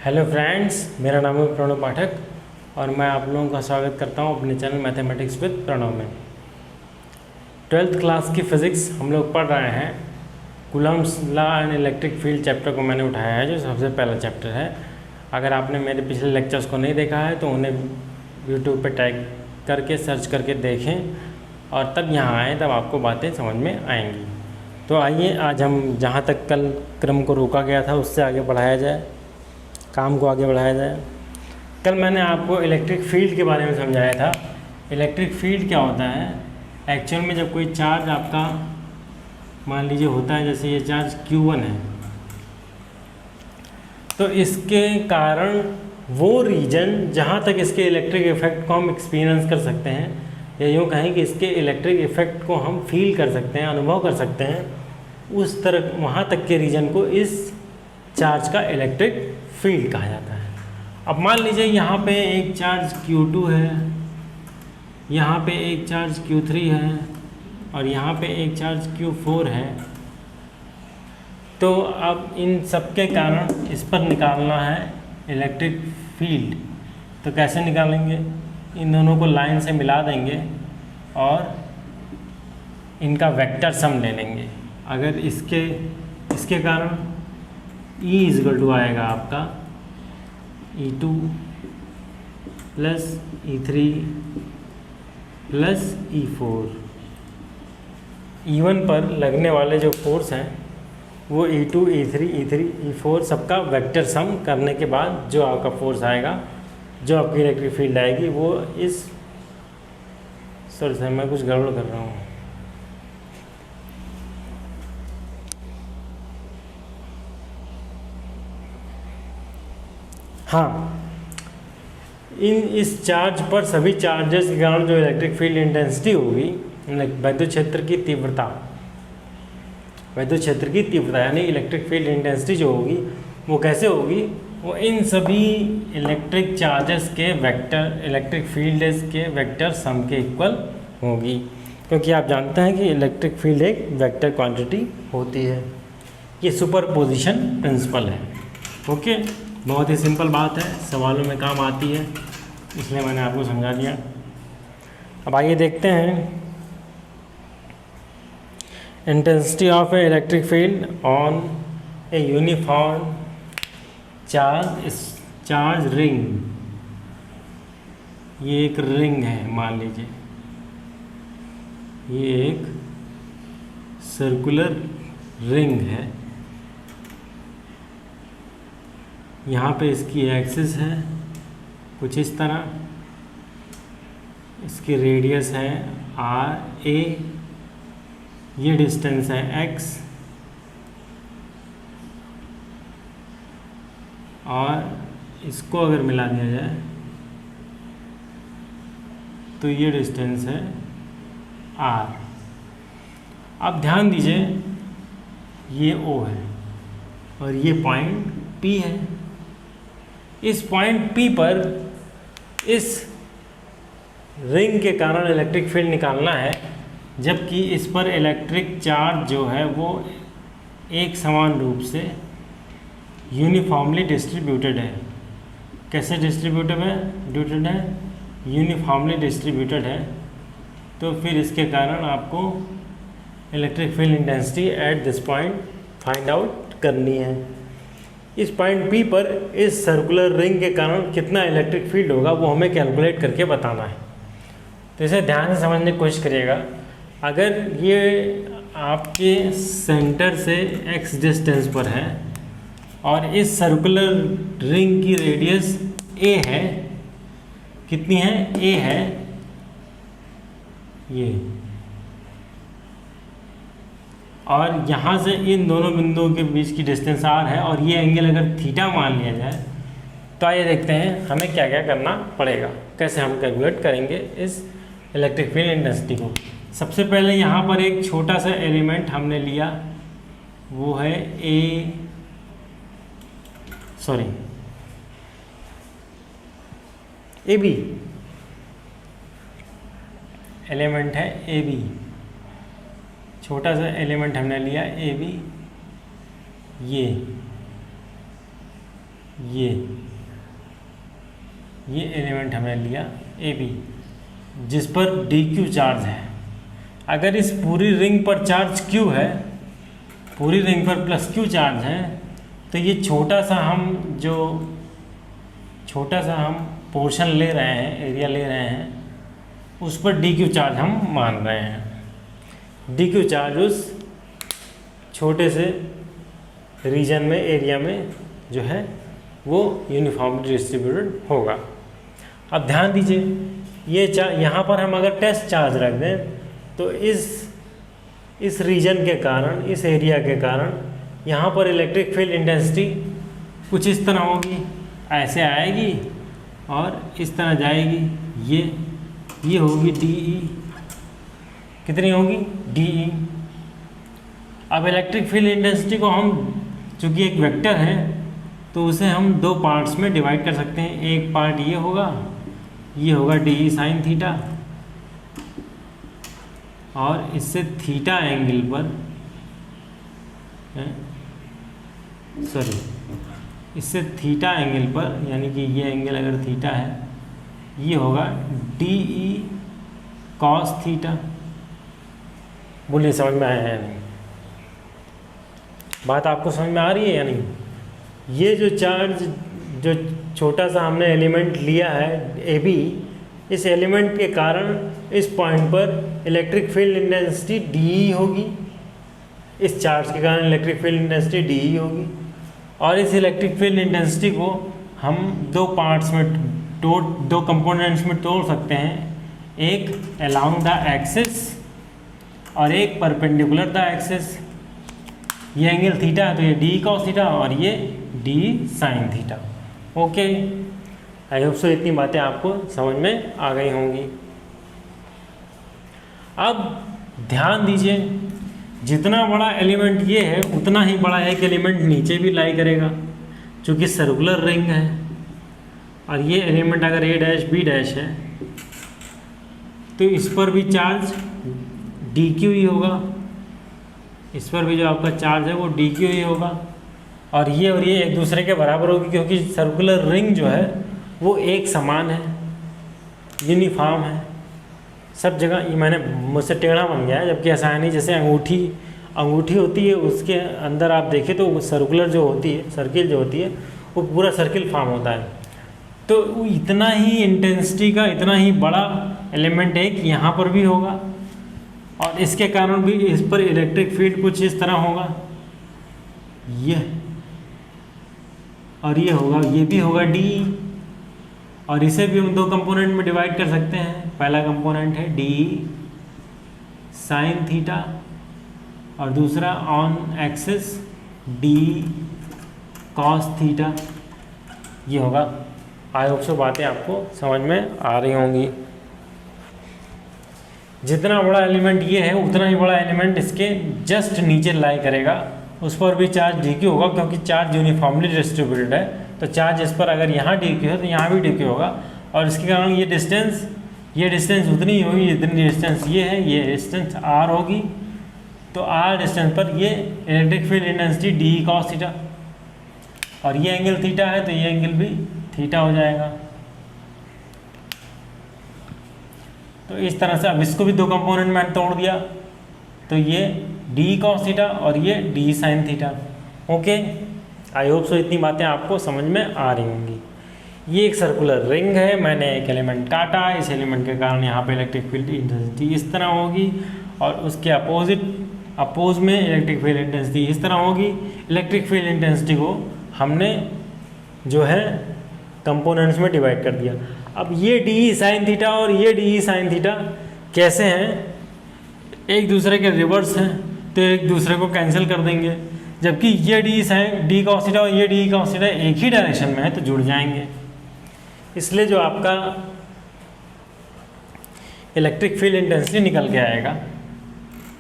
Hello friends, मेरा नाम है प्रणव पाठक और मैं आप लोगों का स्वागत करता हूं अपने चैनल मैथमेटिक्स विद प्रणव में। 12th क्लास की फ़िज़िक्स हम लोग पढ़ रहे हैं। Coulomb's law and electric field chapter को मैंने उठाया है, जो सबसे पहला चैप्टर है। अगर आपने मेरे पिछले लेक्चर्स को नहीं देखा है तो उन्हें यूट्यूब पर टाइप करके सर्च करके देखें और तब यहाँ आएँ, तब आपको बातें समझ में आएंगी। तो आइए आज हम जहाँ तक कल क्रम को रोका गया था उससे आगे बढ़ाया जाए, काम को आगे बढ़ाया जाए। कल मैंने आपको इलेक्ट्रिक फील्ड के बारे में समझाया था। इलेक्ट्रिक फील्ड क्या होता है? एक्चुअल में जब कोई चार्ज आपका मान लीजिए होता है, जैसे ये चार्ज Q1 है, तो इसके कारण वो रीजन जहाँ तक इसके इलेक्ट्रिक इफेक्ट को हम एक्सपीरियंस कर सकते हैं, या यूँ कहें कि इसके इलेक्ट्रिक इफेक्ट को हम फील कर सकते हैं, अनुभव कर सकते हैं, उस तरह वहाँ तक के रीजन को इस चार्ज का इलेक्ट्रिक फील्ड कहा जाता है। अब मान लीजिए यहाँ पे एक चार्ज Q2 है, यहाँ पे एक चार्ज Q3 है और यहाँ पे एक चार्ज Q4 है। तो अब इन सब के कारण इस पर निकालना है इलेक्ट्रिक फील्ड। तो कैसे निकालेंगे? इन दोनों को लाइन से मिला देंगे और इनका वेक्टर सम ले लेंगे। अगर इसके कारण E = आएगा आपका E2 + E3 + E4। E1 पर लगने वाले जो फोर्स हैं वो E2, E3, E4 सबका वेक्टर सम करने के बाद जो आपका फोर्स आएगा, जो आपकी इलेक्ट्रिक फील्ड आएगी, वो इस सॉरी सर मैं कुछ गड़बड़ कर रहा हूँ। हाँ, इस चार्ज पर सभी चार्जेस के कारण जो इलेक्ट्रिक फील्ड इंटेंसिटी होगी, विद्युत क्षेत्र की तीव्रता यानी इलेक्ट्रिक फील्ड इंटेंसिटी जो होगी वो कैसे होगी? वो इन सभी इलेक्ट्रिक चार्जेस के वेक्टर इलेक्ट्रिक फील्ड के वेक्टर सम के इक्वल होगी, क्योंकि आप जानते हैं कि इलेक्ट्रिक फील्ड एक वेक्टर क्वांटिटी होती है। ये सुपरपोजिशन प्रिंसिपल है। ओके, बहुत ही सिंपल बात है, सवालों में काम आती है, इसलिए मैंने आपको समझा दिया। अब आइए देखते हैं intensity of A electric field on a uniform charge ring. ये एक रिंग है, मान लीजिए ये एक सर्कुलर रिंग है। यहाँ पे इसकी एक्सिस है कुछ इस तरह, इसकी रेडियस है RA, ये डिस्टेंस है x, और इसको अगर मिला दिया जाए तो ये डिस्टेंस है R। अब ध्यान दीजिए ये O है और ये पॉइंट P है। इस पॉइंट P पर इस रिंग के कारण इलेक्ट्रिक फील्ड निकालना है, जबकि इस पर इलेक्ट्रिक चार्ज जो है वो एक समान रूप से यूनिफॉर्मली डिस्ट्रीब्यूटेड है। कैसे डिस्ट्रीब्यूटेड है? यूनिफॉर्मली डिस्ट्रीब्यूटेड है। तो फिर इसके कारण आपको electric field intensity at this point find out करनी है। इस पॉइंट P पर इस सर्कुलर रिंग के कारण कितना इलेक्ट्रिक फील्ड होगा वो हमें कैलकुलेट करके बताना है। तो इसे ध्यान से समझने की कोशिश करिएगा। अगर ये आपके सेंटर से x डिस्टेंस पर है और इस सर्कुलर रिंग की रेडियस a है, कितनी है? a है ये, और यहाँ से इन दोनों बिंदुओं के बीच की डिस्टेंस r है, और ये एंगल अगर थीटा मान लिया जाए तो आइए देखते हैं हमें क्या क्या करना पड़ेगा, कैसे हम कैलकुलेट करेंगे इस इलेक्ट्रिक फील्ड इंटेंसिटी को। सबसे पहले यहाँ पर एक छोटा सा एलिमेंट हमने लिया, वो है AB एलिमेंट है AB। छोटा सा एलिमेंट हमने लिया AB, ये ये एलिमेंट हमने लिया ए बी, जिस पर डी क्यू चार्ज है। अगर इस पूरी रिंग पर चार्ज क्यू है, पूरी रिंग पर प्लस क्यू चार्ज है, तो ये छोटा सा हम पोर्शन ले रहे हैं, एरिया ले रहे हैं, उस पर डी क्यू चार्ज हम मान रहे हैं। डी क्यू चार्ज उस छोटे से रीजन में, एरिया में जो है वो यूनिफॉर्मली डिस्ट्रीब्यूटेड होगा। अब ध्यान दीजिए, ये यहाँ पर हम अगर टेस्ट चार्ज रख दें तो इस रीजन के कारण, इस एरिया के कारण यहाँ पर इलेक्ट्रिक फील्ड इंटेंसिटी कुछ इस तरह होगी, ऐसे आएगी और इस तरह जाएगी। ये होगी डी ई। कितनी होगी? D E. अब इलेक्ट्रिक फील्ड इंटेंसिटी को हम, चूँकि एक वेक्टर है, तो उसे हम दो पार्ट्स में डिवाइड कर सकते हैं। एक पार्ट ये होगा डी ई साइन थीटा, और इससे थीटा एंगल पर, इससे थीटा एंगल पर, यानी कि ये एंगल अगर थीटा है, ये होगा डी ई कॉस थीटा। बोलिए समझ में आया है या नहीं? बात आपको समझ में आ रही है या नहीं? ये जो चार्ज, जो छोटा सा हमने एलिमेंट लिया है ए बी, इस एलिमेंट के कारण इस पॉइंट पर इलेक्ट्रिक फील्ड इंटेंसिटी डी होगी। इस चार्ज के कारण इलेक्ट्रिक फील्ड इंटेंसिटी डी होगी, और इस इलेक्ट्रिक फील्ड इंटेंसिटी को हम दो पार्ट्स में, दो कंपोनेंट्स में तोड़ सकते हैं। एक अलोंग द एक्सिस और एक परपेंडिकुलर द एक्सिस। ये एंगल थीटा है तो ये डी कॉस थीटा और ये D sine theta. Okay, I hope so इतनी बातें आपको समझ में आ गई होंगी। अब ध्यान दीजिए, जितना बड़ा एलिमेंट ये है उतना ही बड़ा एक एलिमेंट नीचे भी लाई करेगा, क्योंकि सर्कुलर रिंग है। और ये एलिमेंट अगर ए डैश बी डैश है तो इस पर भी चार्ज डी क्यू ही होगा, इस पर भी जो आपका चार्ज है वो डी क्यू ही होगा, और ये एक दूसरे के बराबर होगी, क्योंकि सर्कुलर रिंग जो है वो एक समान है, यूनिफॉर्म है सब जगह। ये मैंने मुझसे टेढ़ा बन गया है, जबकि ऐसा नहीं। जैसे अंगूठी होती है, उसके अंदर आप देखें तो सर्कुलर जो होती है, सर्किल जो होती है, वो पूरा सर्किल फॉर्म होता है। तो इतना ही इंटेंसिटी का इतना ही बड़ा एलिमेंट एक यहाँ पर भी होगा, और इसके कारण भी इस पर इलेक्ट्रिक फील्ड कुछ इस तरह होगा, और ये होगा, ये भी होगा डी, और इसे भी हम दो कंपोनेंट में डिवाइड कर सकते हैं। पहला कंपोनेंट है डी साइन थीटा, और दूसरा on axis D cos theta. ये होगा। आई होप सो बातें आपको समझ में आ रही होंगी। जितना बड़ा एलिमेंट ये है उतना ही बड़ा एलिमेंट इसके जस्ट नीचे लाई करेगा, उस पर भी चार्ज डी क्यू होगा, क्योंकि चार्ज यूनिफॉर्मली डिस्ट्रीब्यूटेड है। तो चार्ज इस पर अगर यहाँ डी क्यू है तो यहाँ भी डी क्यू होगा, और इसके कारण ये डिस्टेंस उतनी ही होगी जितनी डिस्टेंस ये है, ये डिस्टेंस आर होगी। तो आर डिस्टेंस पर ये electric field intensity D cos theta, और ये एंगल थीटा है तो ये एंगल भी थीटा हो जाएगा। तो इस तरह से अब इसको भी दो कंपोनेंट में तोड़ दिया, तो ये डी कॉस थीटा और ये D sine theta. Okay, I hope so इतनी बातें आपको समझ में आ रही होंगी। ये एक सर्कुलर रिंग है, मैंने एक एलिमेंट काटा, इस एलिमेंट के कारण यहाँ पे इलेक्ट्रिक फील्ड इंटेंसिटी इस तरह होगी, और उसके अपोज में इलेक्ट्रिक फील्ड इंटेंसिटी इस तरह होगी। इलेक्ट्रिक फील्ड इंटेंसिटी को हमने जो है कंपोनेंट्स में डिवाइड कर दिया। अब ये डी साइन थीटा और ये डी साइन थीटा कैसे हैं? एक दूसरे के रिवर्स हैं, तो एक दूसरे को कैंसिल कर देंगे, जबकि ये डी कॉस थीटा और ये डी कॉस थीटा एक ही डायरेक्शन में है तो जुड़ जाएंगे। इसलिए जो आपका इलेक्ट्रिक फील्ड इंटेंसिटी निकल के आएगा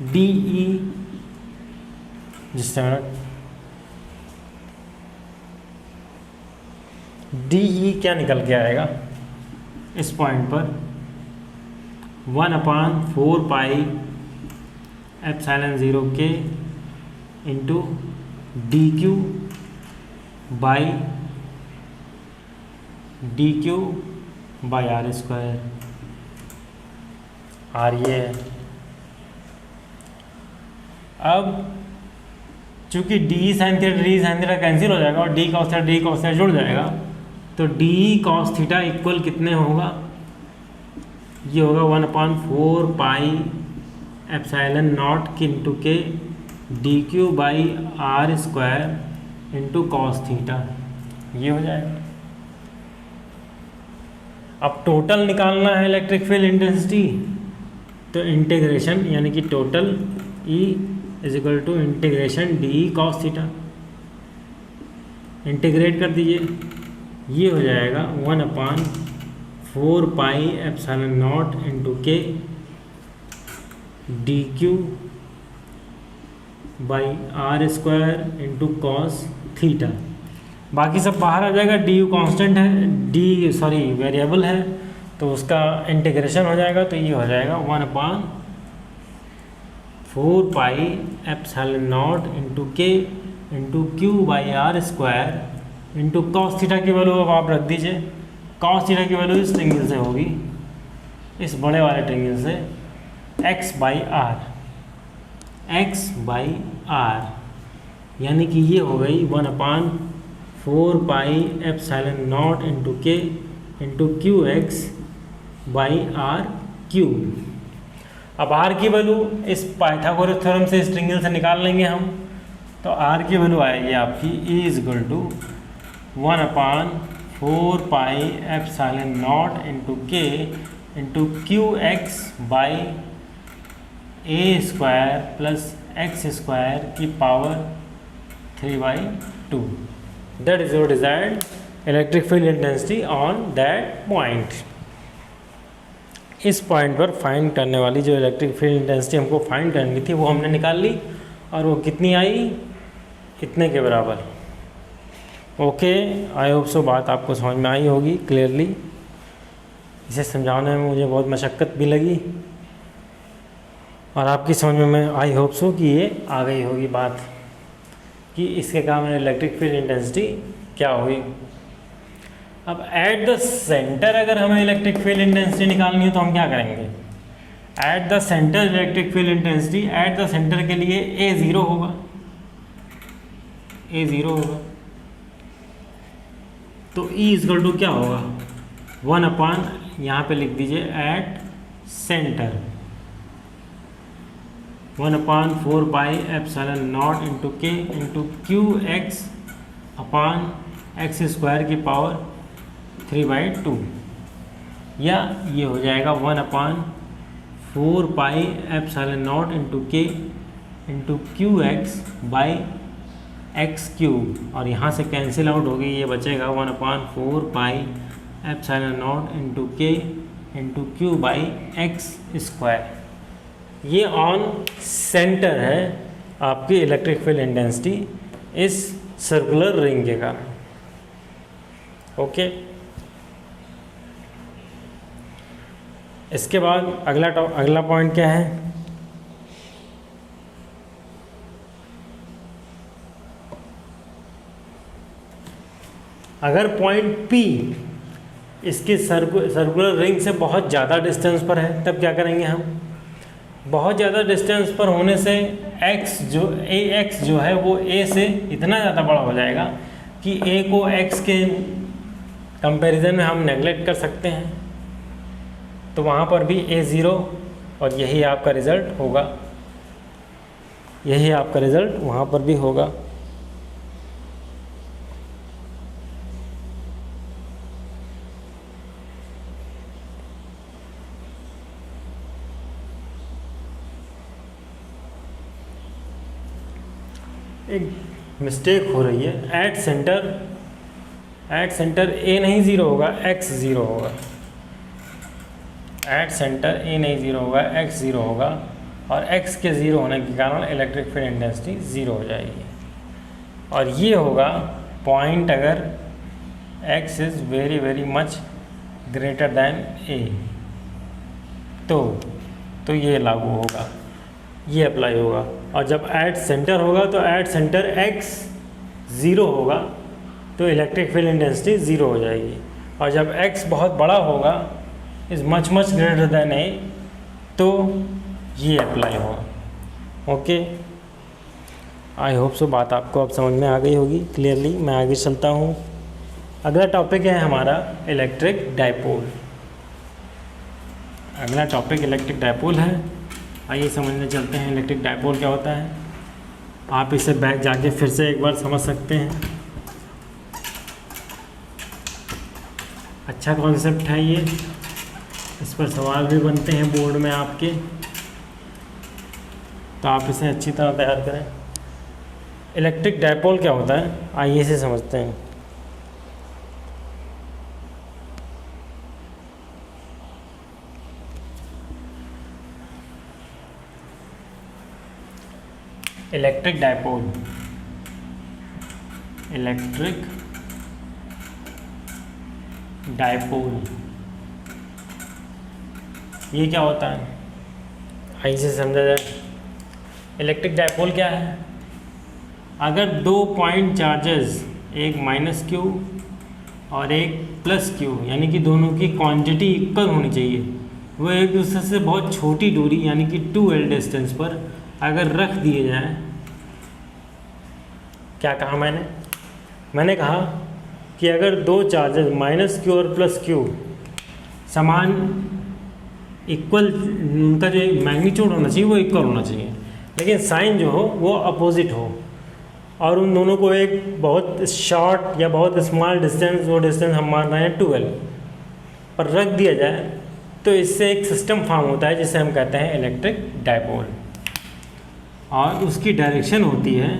डी ई, जिससे डी ई क्या निकल के आएगा इस पॉइंट पर 1/4 पाई एप्सिलॉन 0 के into D Q by dq/r²। R ये है। अब चूंकि डी साइन थीटा कैंसिल हो जाएगा और डी कॉस थीटा जुड़ जाएगा, तो डी कॉस थीटा इक्वल कितने होगा, ये होगा 1/4πε0 इंटू के dq/r² इंटू कॉस थीटा, ये हो जाएगा। अब टोटल निकालना है इलेक्ट्रिक फील्ड इंटेंसिटी, तो इंटीग्रेशन यानी कि total E is equal to integration D cos theta, integrate कर दीजिए, ये हो जाएगा 1/4πε0 इंटू के dq/r² इंटू कॉस थीटा। बाकी सब बाहर आ जाएगा, डी यू कॉन्स्टेंट है, वेरिएबल है, तो उसका इंटीग्रेशन हो जाएगा, तो ये हो जाएगा 1/4πε0 into K into q/r² into cos theta की वैल्यू अब आप रख दीजिए। कॉस थीटा की वैल्यू इस ट्रिंगल से होगी, इस बड़े वाले ट्रिंगल से, x/r, यानी कि ये हो गई 1/4πε0 इंटू के इंटू qx/r³। अब r की वैल्यू इस पाइथागोरस थ्योरम से, इस ट्रिंगल से निकाल लेंगे हम, तो r की वैल्यू आएगी आपकी E is equal to 1/4πε0 into K into qx/a² plus x² की power 3/2। That is your desired electric field intensity on that point. इस पॉइंट पर फाइंड करने वाली जो इलेक्ट्रिक फील्ड इंटेंसिटी हमको फाइंड करनी थी वो हमने निकाल ली, और वो कितनी आई, इतने के बराबर। ओके, आई होप सो बात आपको समझ में आई होगी क्लियरली। इसे समझाने में मुझे बहुत मशक्क़त भी लगी, और आपकी समझ में आई होप सो कि ये आ गई होगी बात कि इसके काम में इलेक्ट्रिक फील्ड इंटेंसिटी क्या हुई। अब एट द सेंटर अगर हमें इलेक्ट्रिक फील्ड इंटेंसिटी निकालनी है तो हम क्या करेंगे, at the centre electric field intensity, at the centre के लिए A0 होगा, A0 होगा, तो E इक्वल टू क्या होगा, 1/, यहाँ पे लिख दीजिए at centre, 1/4πε0 into K into qx/x² की पावर 3/2, या ये हो जाएगा 1/4πε0 इंटू के इंटू qx/x³, और यहाँ से कैंसिल आउट हो गई, ये बचेगा 1/4πε0 इंटू के इंटू qx²। ये ऑन सेंटर है आपकी इलेक्ट्रिक फील्ड इंटेंसिटी इस सर्कुलर रिंग के कारण। ओके, इसके बाद अगला पॉइंट क्या है, अगर पॉइंट P इसके सर्कुलर रिंग से बहुत ज़्यादा डिस्टेंस पर है, तब क्या करेंगे हम, बहुत ज़्यादा डिस्टेंस पर होने से x जो है वो a से इतना ज़्यादा बड़ा हो जाएगा कि a को x के कंपैरिजन में हम नेगलेक्ट कर सकते हैं, तो वहाँ पर भी A0, और यही आपका रिज़ल्ट होगा, यही आपका रिज़ल्ट वहाँ पर भी होगा। एक मिस्टेक हो रही है, एट सेंटर A नहीं 0 होगा, x 0 होगा, एट सेंटर A नहीं 0 होगा, x 0 होगा, और x के 0 होने के कारण इलेक्ट्रिक फील्ड इंटेंसिटी 0 हो जाएगी, और ये होगा पॉइंट अगर x is very very much greater than A, तो ये लागू होगा, ये अप्लाई होगा। और जब एट सेंटर होगा तो एट सेंटर x 0 होगा, तो इलेक्ट्रिक फील्ड इंटेंसिटी 0 हो जाएगी, और जब x बहुत बड़ा होगा, is much greater than a, तो ये अप्लाई होगा। ओके, आई होप सो बात आपको अब समझ में आ गई होगी क्लियरली। मैं आगे चलता हूँ। अगला टॉपिक है हमारा इलेक्ट्रिक डाइपोल। अगला टॉपिक इलेक्ट्रिक डाइपोल है। आइए समझने चलते हैं इलेक्ट्रिक डाइपोल क्या होता है। आप इसे बैक जाके फिर से एक बार समझ सकते हैं। अच्छा कॉन्सेप्ट है ये, इस पर सवाल भी बनते हैं बोर्ड में आपके, तो आप इसे अच्छी तरह तैयार करें। इलेक्ट्रिक डाइपोल क्या होता है, आइए इसे समझते हैं। इलेक्ट्रिक डाइपोल, इलेक्ट्रिक डाइपोल ये क्या होता है, आइए इसे समझा जाए। इलेक्ट्रिक डाइपोल क्या है? अगर 2 पॉइंट चार्जेस, एक -q और एक +q, यानी कि दोनों की क्वांटिटी इक्वल होनी चाहिए, वो एक दूसरे से बहुत छोटी दूरी यानी कि 2l डिस्टेंस पर अगर रख दिए जाएं। क्या कहा मैंने कहा कि अगर 2 चार्जेस -q और +q समान इक्वल, उनका जो मैग्नीट्यूड होना चाहिए वो इक्वल होना चाहिए, लेकिन साइन जो हो वो अपोजिट हो, और उन दोनों को एक बहुत शॉर्ट या बहुत स्मॉल डिस्टेंस, वो डिस्टेंस हम मान रहे हैं 2l पर रख दिया जाए, तो इससे एक सिस्टम फॉर्म होता है जिसे हम कहते हैं इलेक्ट्रिक डाइपोल। और उसकी डायरेक्शन होती है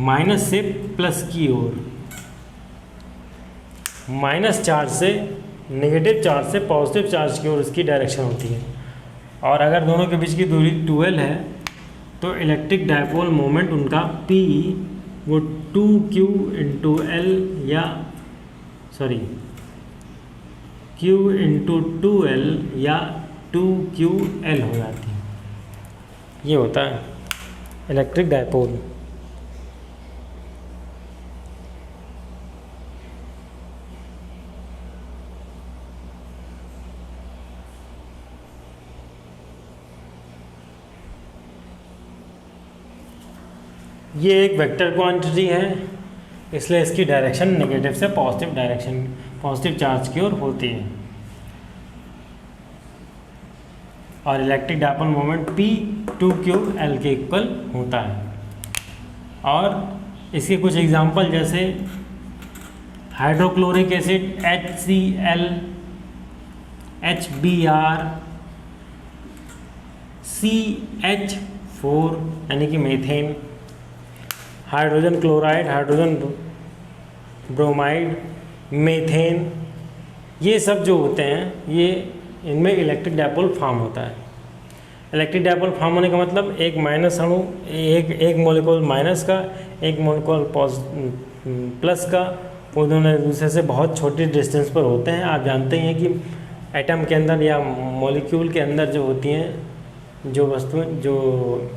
माइनस से प्लस की ओर, माइनस चार्ज से नेगेटिव चार्ज से पॉजिटिव चार्ज की ओर उसकी डायरेक्शन होती है। और अगर दोनों के बीच की दूरी 2l है तो इलेक्ट्रिक डाइपोल मोमेंट उनका P वो 2q इंटू L या q इंटू 2l या 2ql हो जाती है। ये होता है इलेक्ट्रिक डाइपोल। ये एक वेक्टर क्वांटिटी है, इसलिए इसकी डायरेक्शन नेगेटिव से पॉजिटिव डायरेक्शन, पॉजिटिव चार्ज की ओर होती है। और electric dipole moment P 2ql के इक्वल होता है। और इसके कुछ एग्जांपल जैसे hydrochloric acid HCl, HBr, CH4 यानी कि methane, hydrogen chloride, hydrogen bromide, methane, ये सब जो होते हैं ये इनमें इलेक्ट्रिक डाइपोल फॉर्म होता है। इलेक्ट्रिक डाइपोल फॉर्म होने का मतलब एक माइनस अणु, एक मॉलिक्यूल माइनस का, एक मॉलिक्यूल प्लस का, वो दोनों एक दूसरे से बहुत छोटी डिस्टेंस पर होते हैं। आप जानते हैं कि एटम के अंदर या मॉलिक्यूल के अंदर जो होती हैं जो वस्तुएं, जो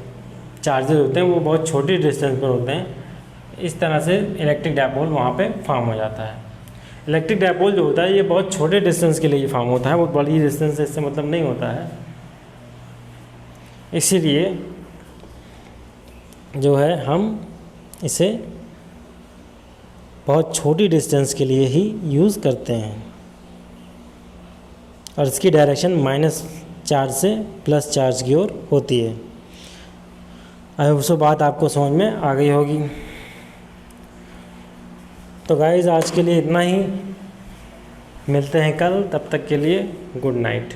चार्जेस होते हैं वो बहुत छोटी डिस्टेंस पर होते हैं। इस तरह से इलेक्ट्रिक डाइपोल वहाँ पे फॉर्म हो जाता है। इलेक्ट्रिक डाइपोल जो होता है ये बहुत छोटे डिस्टेंस के लिए ये फॉर्म होता है, बहुत बड़ी डिस्टेंस से इससे मतलब नहीं होता है। इसीलिए जो है हम इसे बहुत छोटी डिस्टेंस के लिए ही यूज़ करते हैं। और इसकी डायरेक्शन माइनस चार्ज से प्लस चार्ज की ओर होती है। आई होप सो बात आपको समझ में आ गई होगी। तो गाइज़ आज के लिए इतना ही, मिलते हैं कल, तब तक के लिए गुड नाइट।